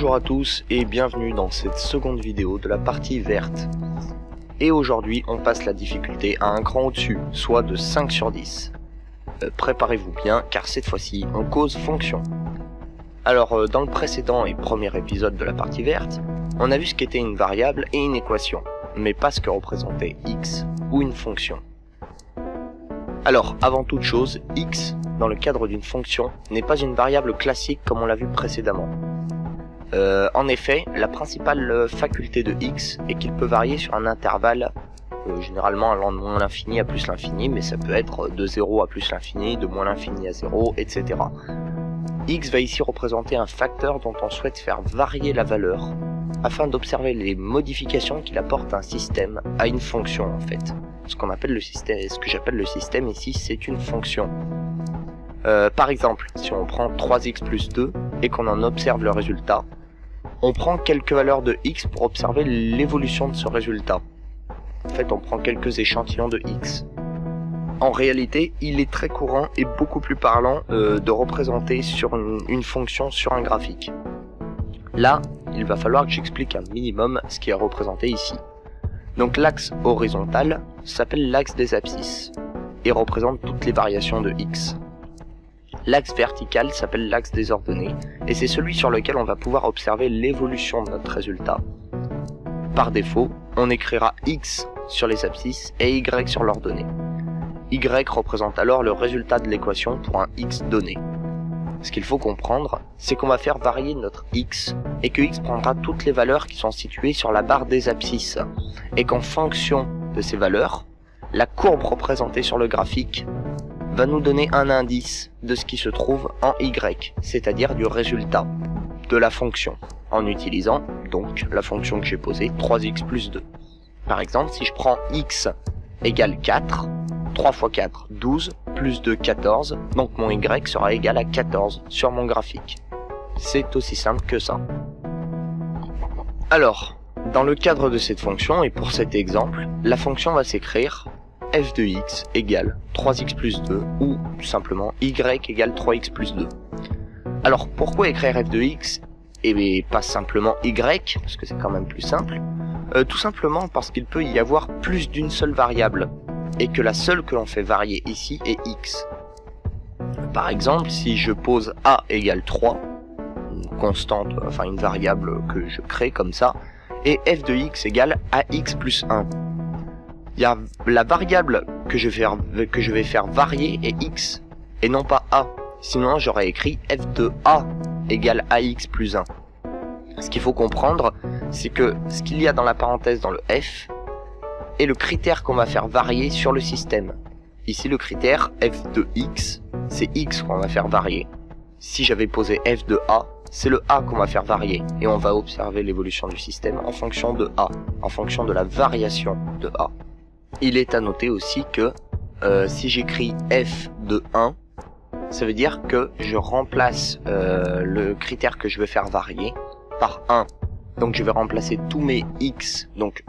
Bonjour à tous et bienvenue dans cette seconde vidéo de la partie verte. Et aujourd'hui on passe la difficulté à un cran au-dessus, soit de 5 sur 10. Préparez-vous bien car cette fois-ci on cause fonction. Alors dans le précédent et premier épisode de la partie verte, on a vu ce qu'était une variable et une équation, mais pas ce que représentait x ou une fonction. Alors avant toute chose, x dans le cadre d'une fonction n'est pas une variable classique comme on l'a vu précédemment. En effet, la principale faculté de x est qu'il peut varier sur un intervalle, généralement allant de moins l'infini à plus l'infini, mais ça peut être de 0 à plus l'infini, de moins l'infini à 0, etc. X va ici représenter un facteur dont on souhaite faire varier la valeur, afin d'observer les modifications qu'il apporte un système à une fonction en fait. Ce que j'appelle le système ici, c'est une fonction. Par exemple, si on prend 3x plus 2 et qu'on en observe le résultat, on prend quelques valeurs de x pour observer l'évolution de ce résultat. En fait, on prend quelques échantillons de x. En réalité, il est très courant et beaucoup plus parlant de représenter sur une fonction sur un graphique. Là, il va falloir que j'explique un minimum ce qui est représenté ici. Donc l'axe horizontal s'appelle l'axe des abscisses et représente toutes les variations de x. L'axe vertical s'appelle l'axe des ordonnées, et c'est celui sur lequel on va pouvoir observer l'évolution de notre résultat. Par défaut, on écrira x sur les abscisses et y sur l'ordonnée. Y représente alors le résultat de l'équation pour un x donné. Ce qu'il faut comprendre, c'est qu'on va faire varier notre x, et que x prendra toutes les valeurs qui sont situées sur la barre des abscisses, et qu'en fonction de ces valeurs, la courbe représentée sur le graphique va nous donner un indice de ce qui se trouve en y, c'est-à-dire du résultat de la fonction, en utilisant donc la fonction que j'ai posée, 3x plus 2. Par exemple, si je prends x égale 4, 3 fois 4, 12, plus 2, 14, donc mon y sera égal à 14 sur mon graphique. C'est aussi simple que ça. Alors, dans le cadre de cette fonction, et pour cet exemple, la fonction va s'écrire f de x égale 3x plus 2 ou simplement y égale 3x plus 2. Alors pourquoi écrire f de x et pas simplement y, parce que c'est quand même plus simple? Tout simplement parce qu'il peut y avoir plus d'une seule variable et que la seule que l'on fait varier ici est x. Par exemple, si je pose a égale 3, une constante, enfin une variable que je crée comme ça, et f de x égale ax plus 1. Il y a la variable que je vais faire varier est x, et non pas a. Sinon j'aurais écrit f de a égale ax plus 1. Ce qu'il faut comprendre, c'est que ce qu'il y a dans la parenthèse dans le f est le critère qu'on va faire varier sur le système. Ici le critère f de x, c'est x qu'on va faire varier. Si j'avais posé f de a, c'est le a qu'on va faire varier, et on va observer l'évolution du système en fonction de a, en fonction de la variation de a. Il est à noter aussi que si j'écris f de 1, ça veut dire que je remplace le critère que je veux faire varier par 1. Donc je vais remplacer tous mes x. Donc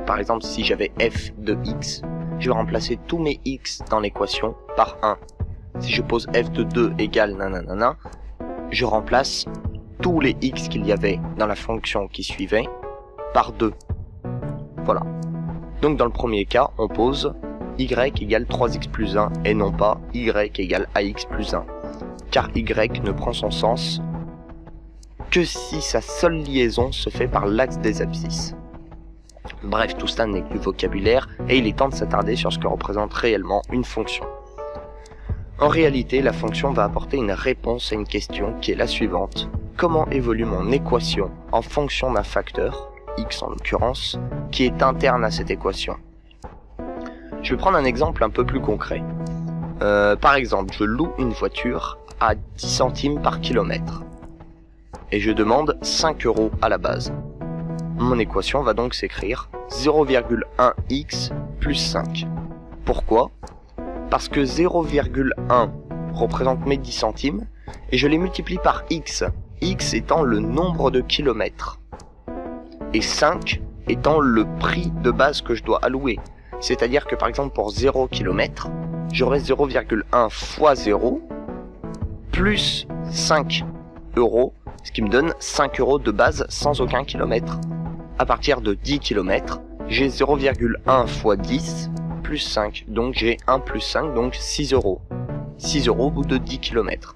par exemple si j'avais f de x, je vais remplacer tous mes x dans l'équation par 1. Si je pose f de 2 égale nanana, je remplace tous les x qu'il y avait dans la fonction qui suivait par 2. Voilà. Donc dans le premier cas, on pose y égale 3x plus 1 et non pas y égale ax plus 1. Car y ne prend son sens que si sa seule liaison se fait par l'axe des abscisses. Bref, tout cela n'est que du vocabulaire et il est temps de s'attarder sur ce que représente réellement une fonction. En réalité, la fonction va apporter une réponse à une question qui est la suivante. Comment évolue mon équation en fonction d'un facteur, x en l'occurrence, qui est interne à cette équation? Je vais prendre un exemple un peu plus concret. Par exemple, je loue une voiture à 10 centimes par kilomètre et je demande 5 € à la base. Mon équation va donc s'écrire 0,1x plus 5. Pourquoi? Parce que 0,1 représente mes 10 centimes et je les multiplie par x, x étant le nombre de kilomètres et 5 étant le prix de base que je dois allouer. C'est-à-dire que par exemple pour 0 km, j'aurai 0,1 fois 0 plus 5 € ce qui me donne 5 € de base sans aucun kilomètre. À partir de 10 km, j'ai 0,1 fois 10 plus 5, donc j'ai 1 plus 5, donc 6 €. 6 € au bout de 10 km.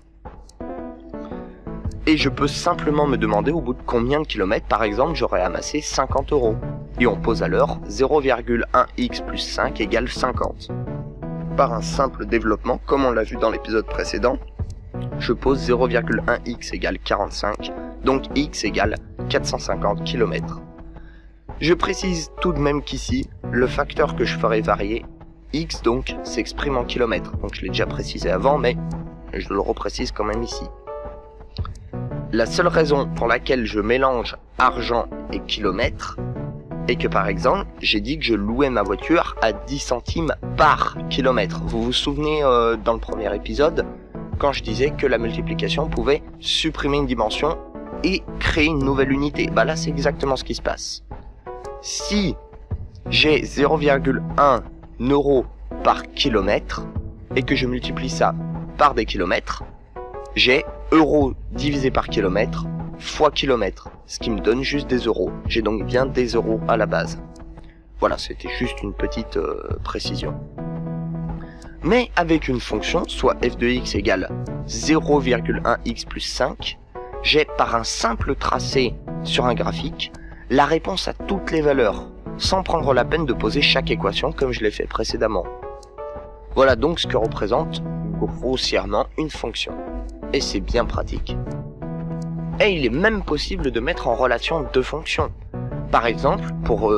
Et je peux simplement me demander au bout de combien de kilomètres, par exemple, j'aurais amassé 50 €. Et on pose alors 0,1x plus 5 égale 50. Par un simple développement, comme on l'a vu dans l'épisode précédent, je pose 0,1x égale 45, donc x égale 450 km. Je précise tout de même qu'ici, le facteur que je ferai varier, x donc, s'exprime en kilomètres. Donc je l'ai déjà précisé avant, mais je le reprécise quand même ici. La seule raison pour laquelle je mélange argent et kilomètres est que par exemple, j'ai dit que je louais ma voiture à 10 centimes par kilomètre. Vous vous souvenez dans le premier épisode, quand je disais que la multiplication pouvait supprimer une dimension et créer une nouvelle unité. Bah là c'est exactement ce qui se passe. Si j'ai 0,1 € par kilomètre et que je multiplie ça par des kilomètres, j'ai euros divisé par kilomètre fois kilomètre, ce qui me donne juste des euros. J'ai donc bien des euros à la base. Voilà, c'était juste une petite précision. Mais avec une fonction, soit f de x égale 0,1x plus 5, j'ai par un simple tracé sur un graphique la réponse à toutes les valeurs, sans prendre la peine de poser chaque équation comme je l'ai fait précédemment. Voilà donc ce que représente grossièrement une fonction. Et c'est bien pratique. Et il est même possible de mettre en relation deux fonctions. Par exemple, pour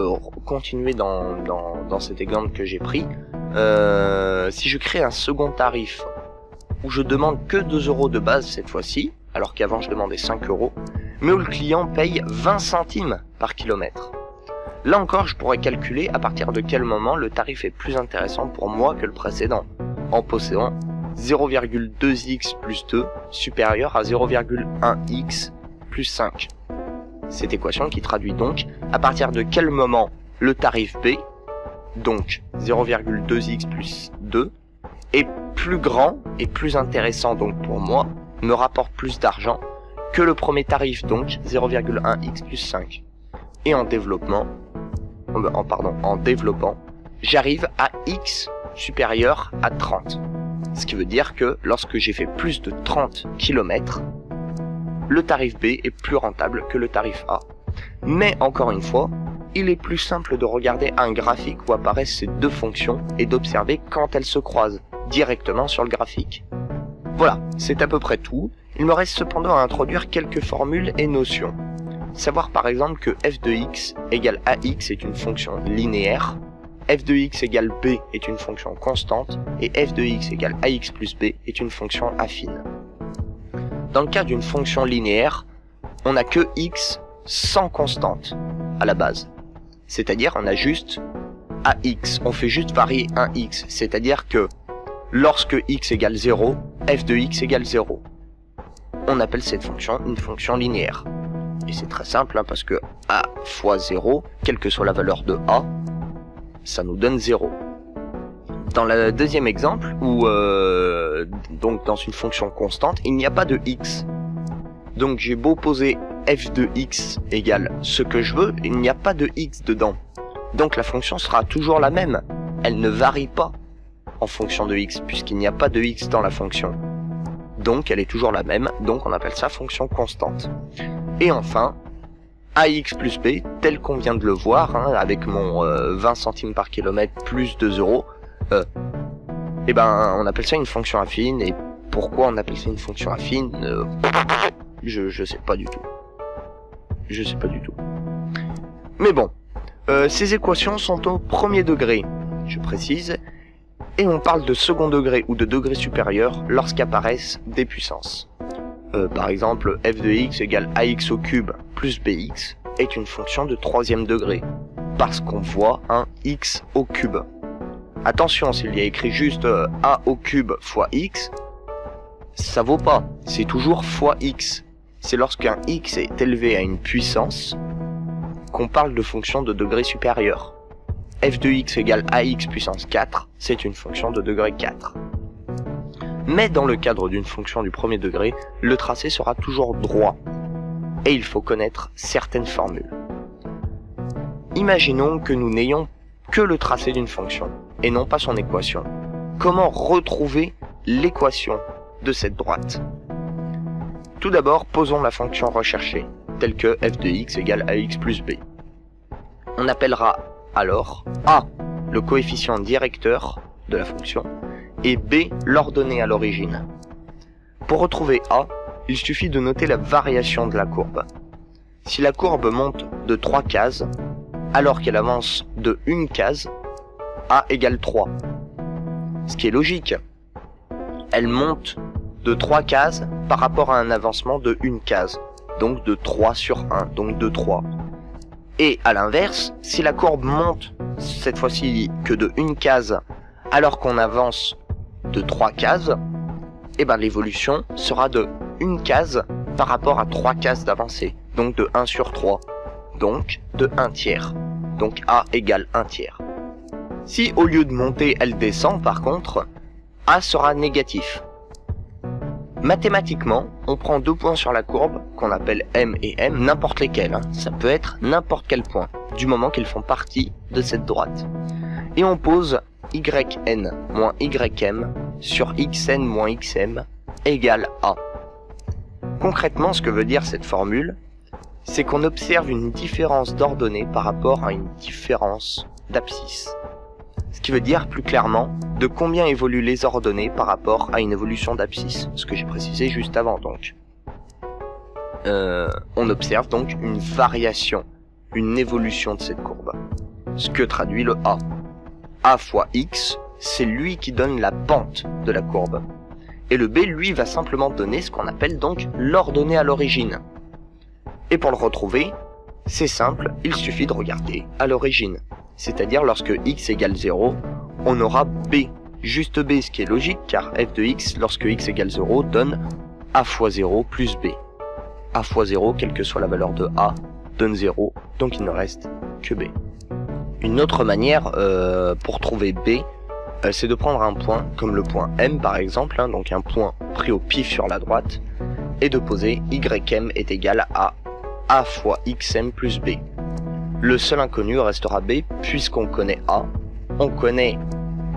continuer dans cet exemple que j'ai pris, si je crée un second tarif où je demande que 2 € de base cette fois-ci, alors qu'avant je demandais 5 €, mais où le client paye 20 centimes par kilomètre. Là encore, je pourrais calculer à partir de quel moment le tarif est plus intéressant pour moi que le précédent, en possédant 0,2x plus 2 supérieur à 0,1x plus 5. Cette équation qui traduit donc à partir de quel moment le tarif B, donc 0,2x plus 2, est plus grand et plus intéressant donc pour moi, me rapporte plus d'argent que le premier tarif, donc 0,1x plus 5. Et en développant, j'arrive à x supérieur à 30. Ce qui veut dire que lorsque j'ai fait plus de 30 km, le tarif B est plus rentable que le tarif A. Mais encore une fois, il est plus simple de regarder un graphique où apparaissent ces deux fonctions et d'observer quand elles se croisent directement sur le graphique. Voilà, c'est à peu près tout. Il me reste cependant à introduire quelques formules et notions. Savoir par exemple que f de x égale ax est une fonction linéaire, f de x égale b est une fonction constante, et f de x égale ax plus b est une fonction affine. Dans le cas d'une fonction linéaire, on n'a que x sans constante à la base. C'est-à-dire on a juste ax, on fait juste varier un x, c'est-à-dire que lorsque x égale 0, f de x égale 0. On appelle cette fonction une fonction linéaire. Et c'est très simple hein, parce que a fois 0, quelle que soit la valeur de a, ça nous donne 0. Dans le deuxième exemple, où donc dans une fonction constante, il n'y a pas de x. Donc j'ai beau poser f de x égale ce que je veux, il n'y a pas de x dedans. Donc la fonction sera toujours la même. Elle ne varie pas en fonction de x, puisqu'il n'y a pas de x dans la fonction. Donc elle est toujours la même, donc on appelle ça fonction constante. Et enfin, ax plus b, tel qu'on vient de le voir, hein, avec mon 20 centimes par kilomètre plus 2 €, et ben on appelle ça une fonction affine. Et pourquoi on appelle ça une fonction affine, je sais pas du tout. Je sais pas du tout. Mais bon, ces équations sont au premier degré, je précise, et on parle de second degré ou de degré supérieur lorsqu'apparaissent des puissances. Par exemple, f de x égale ax au cube plus bx est une fonction de troisième degré, parce qu'on voit un x au cube. Attention, s'il y a écrit juste a au cube fois x, ça vaut pas, c'est toujours fois x. C'est lorsqu'un x est élevé à une puissance qu'on parle de fonction de degré supérieur. F de x égale ax puissance 4, c'est une fonction de degré 4. Mais dans le cadre d'une fonction du premier degré, le tracé sera toujours droit. et il faut connaître certaines formules. Imaginons que nous n'ayons que le tracé d'une fonction, et non pas son équation. Comment retrouver l'équation de cette droite? Tout d'abord, posons la fonction recherchée, telle que f de x égale ax plus b. On appellera alors a le coefficient directeur de la fonction, et b l'ordonnée à l'origine. Pour retrouver a, il suffit de noter la variation de la courbe. Si la courbe monte de 3 cases, alors qu'elle avance de 1 case, a égale 3. Ce qui est logique. Elle monte de 3 cases par rapport à un avancement de 1 case, donc de 3 sur 1, donc de 3. Et à l'inverse, si la courbe monte, cette fois-ci que de 1 case, alors qu'on avance de 3 cases, et ben l'évolution sera de 1 case par rapport à 3 cases d'avancée, donc de 1 sur 3, donc de 1 tiers, donc a égale 1 tiers. Si au lieu de monter, elle descend par contre, a sera négatif. Mathématiquement, on prend 2 points sur la courbe, qu'on appelle M et M, n'importe lesquels, hein. Ça peut être n'importe quel point, du moment qu'ils font partie de cette droite. Et on pose yn moins ym sur xn moins xm égale a. Concrètement, ce que veut dire cette formule, c'est qu'on observe une différence d'ordonnée par rapport à une différence d'abscisse. Ce qui veut dire, plus clairement, de combien évoluent les ordonnées par rapport à une évolution d'abscisse, ce que j'ai précisé juste avant donc. On observe donc une variation, une évolution de cette courbe, ce que traduit le a. A fois x, c'est lui qui donne la pente de la courbe. Et le b, lui, va simplement donner ce qu'on appelle donc l'ordonnée à l'origine. Et pour le retrouver, c'est simple, il suffit de regarder à l'origine. C'est-à-dire lorsque x égale 0, on aura b, juste b, ce qui est logique, car f de x, lorsque x égale 0, donne a fois 0 plus b. A fois 0, quelle que soit la valeur de a, donne 0, donc il ne reste que b. Une autre manière pour trouver b, c'est de prendre un point, comme le point M par exemple, hein, donc un point pris au pif sur la droite, et de poser ym est égal à a fois xm plus b. Le seul inconnu restera b, puisqu'on connaît a, on connaît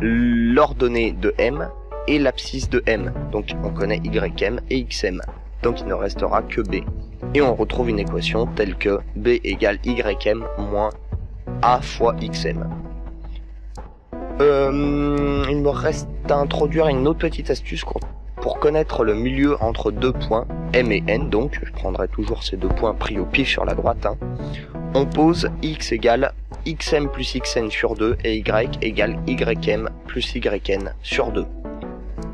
l'ordonnée de m et l'abscisse de m, donc on connaît ym et xm, donc il ne restera que b. Et on retrouve une équation telle que b égale ym moins a fois xm. Il me reste à introduire une autre petite astuce pour connaître le milieu entre 2 points, M et N, donc je prendrai toujours ces 2 points pris au pif sur la droite. Hein. On pose x égale xm plus xn sur 2 et y égale ym plus yn sur 2.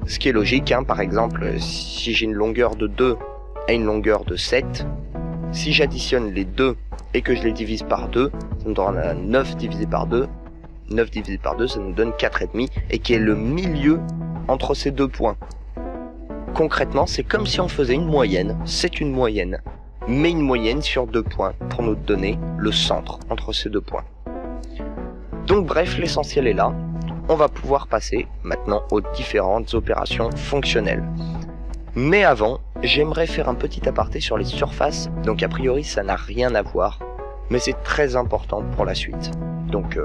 Ce qui est logique, hein, par exemple, si j'ai une longueur de 2 et une longueur de 7, si j'additionne les deux et que je les divise par 2, ça me donnera 9 divisé par 2. 9 divisé par 2, ça nous donne 4,5, et qui est le milieu entre ces 2 points. Concrètement, c'est comme si on faisait une moyenne, c'est une moyenne, mais une moyenne sur 2 points, pour nous donner le centre entre ces 2 points. Donc bref, l'essentiel est là, on va pouvoir passer maintenant aux différentes opérations fonctionnelles. Mais avant, j'aimerais faire un petit aparté sur les surfaces, donc a priori ça n'a rien à voir, mais c'est très important pour la suite. Donc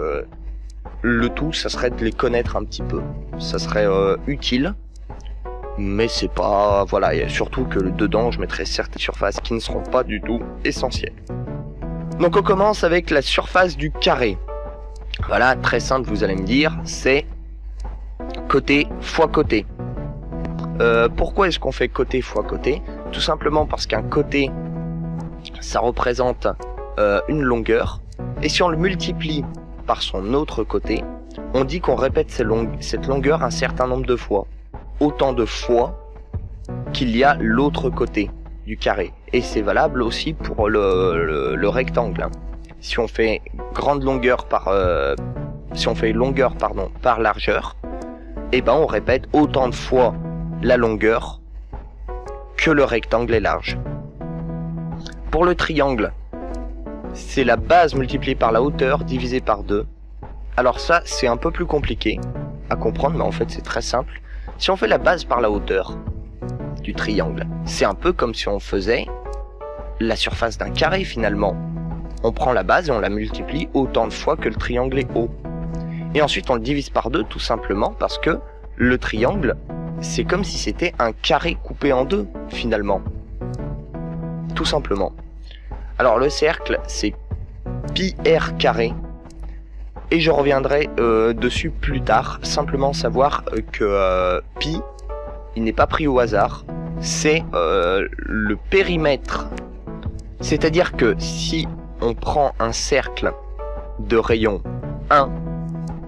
le tout, ça serait de les connaître un petit peu. Ça serait utile, mais c'est pas... Voilà, et surtout que dedans, je mettrai certaines surfaces qui ne seront pas du tout essentielles. Donc on commence avec la surface du carré. Voilà, très simple, vous allez me dire, c'est côté fois côté. Pourquoi est-ce qu'on fait côté fois côté? Tout simplement parce qu'un côté, ça représente une longueur, et si on le multiplie par son autre côté, on dit qu'on répète cette longueur un certain nombre de fois. Autant de fois qu'il y a l'autre côté du carré. Et c'est valable aussi pour le rectangle. Hein. Si on fait grande longueur par... si on fait longueur par largeur, et ben on répète autant de fois la longueur que le rectangle est large. Pour le triangle, c'est la base multipliée par la hauteur divisée par 2. Alors ça, c'est un peu plus compliqué à comprendre, mais en fait c'est très simple. Si on fait la base par la hauteur du triangle, c'est un peu comme si on faisait la surface d'un carré finalement. On prend la base et on la multiplie autant de fois que le triangle est haut. Et ensuite on le divise par 2 tout simplement parce que le triangle, c'est comme si c'était un carré coupé en deux finalement. Tout simplement. Alors le cercle, c'est pi r carré. Et je reviendrai dessus plus tard. Simplement savoir que pi, il n'est pas pris au hasard. C'est le périmètre. C'est-à-dire que si on prend un cercle de rayon 1,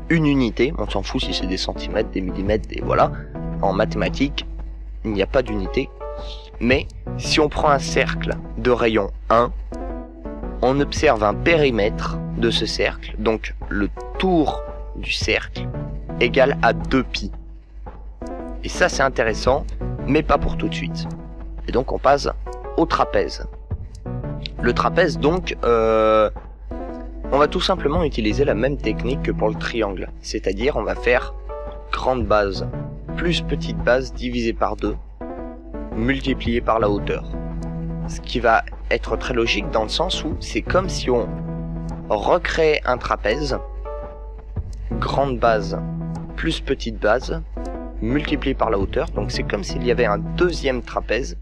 une unité, on s'en fout si c'est des centimètres, des millimètres, des voilà. En mathématiques, il n'y a pas d'unité. Mais si on prend un cercle de rayon 1, on observe un périmètre de ce cercle, donc le tour du cercle égale à 2π. Et ça c'est intéressant, mais pas pour tout de suite. Et donc on passe au trapèze. Le trapèze donc, on va tout simplement utiliser la même technique que pour le triangle. C'est-à-dire on va faire grande base plus petite base divisé par 2, multiplié par la hauteur. Ce qui va être très logique dans le sens où c'est comme si on recrée un trapèze, grande base plus petite base, multiplié par la hauteur, donc c'est comme s'il y avait un deuxième trapèze,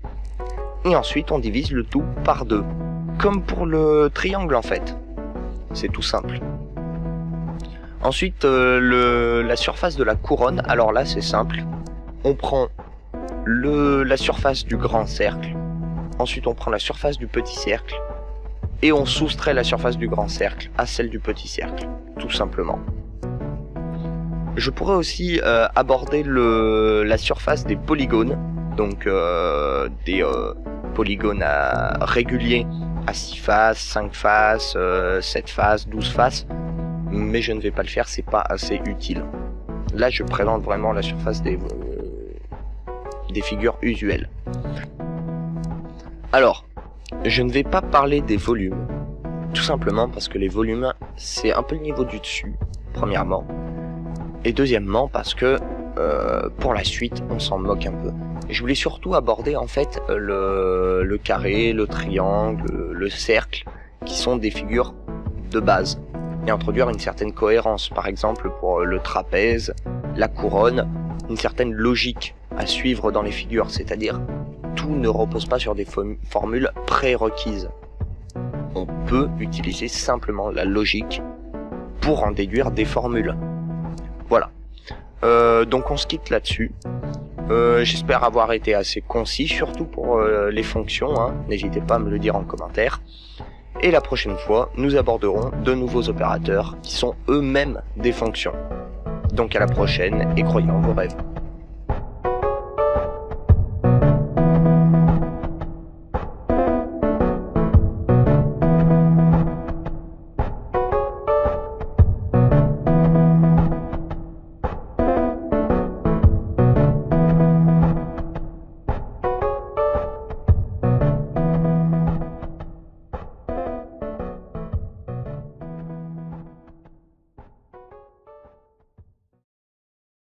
et ensuite on divise le tout par 2, comme pour le triangle en fait. C'est tout simple. Ensuite, la surface de la couronne, alors là c'est simple, on prend la surface du grand cercle, ensuite on prend la surface du petit cercle, et on soustrait la surface du grand cercle à celle du petit cercle, tout simplement. Je pourrais aussi aborder la surface des polygones, donc des polygones réguliers à 6 faces, 5 faces, 7 faces, 12 faces, mais je ne vais pas le faire, c'est pas assez utile. Là je présente vraiment la surface des figures usuelles. Alors, je ne vais pas parler des volumes, tout simplement parce que les volumes c'est un peu le niveau du dessus, premièrement, et deuxièmement parce que pour la suite on s'en moque un peu. Je voulais surtout aborder en fait le carré, le triangle, le cercle, qui sont des figures de base, et introduire une certaine cohérence, par exemple pour le trapèze, la couronne, une certaine logique à suivre dans les figures, c'est-à-dire tout ne repose pas sur des formules prérequises. On peut utiliser simplement la logique pour en déduire des formules. Voilà. Donc on se quitte là-dessus. J'espère avoir été assez concis, surtout pour les fonctions, hein. N'hésitez pas à me le dire en commentaire. Et la prochaine fois, nous aborderons de nouveaux opérateurs qui sont eux-mêmes des fonctions. Donc à la prochaine et croyez en vos rêves.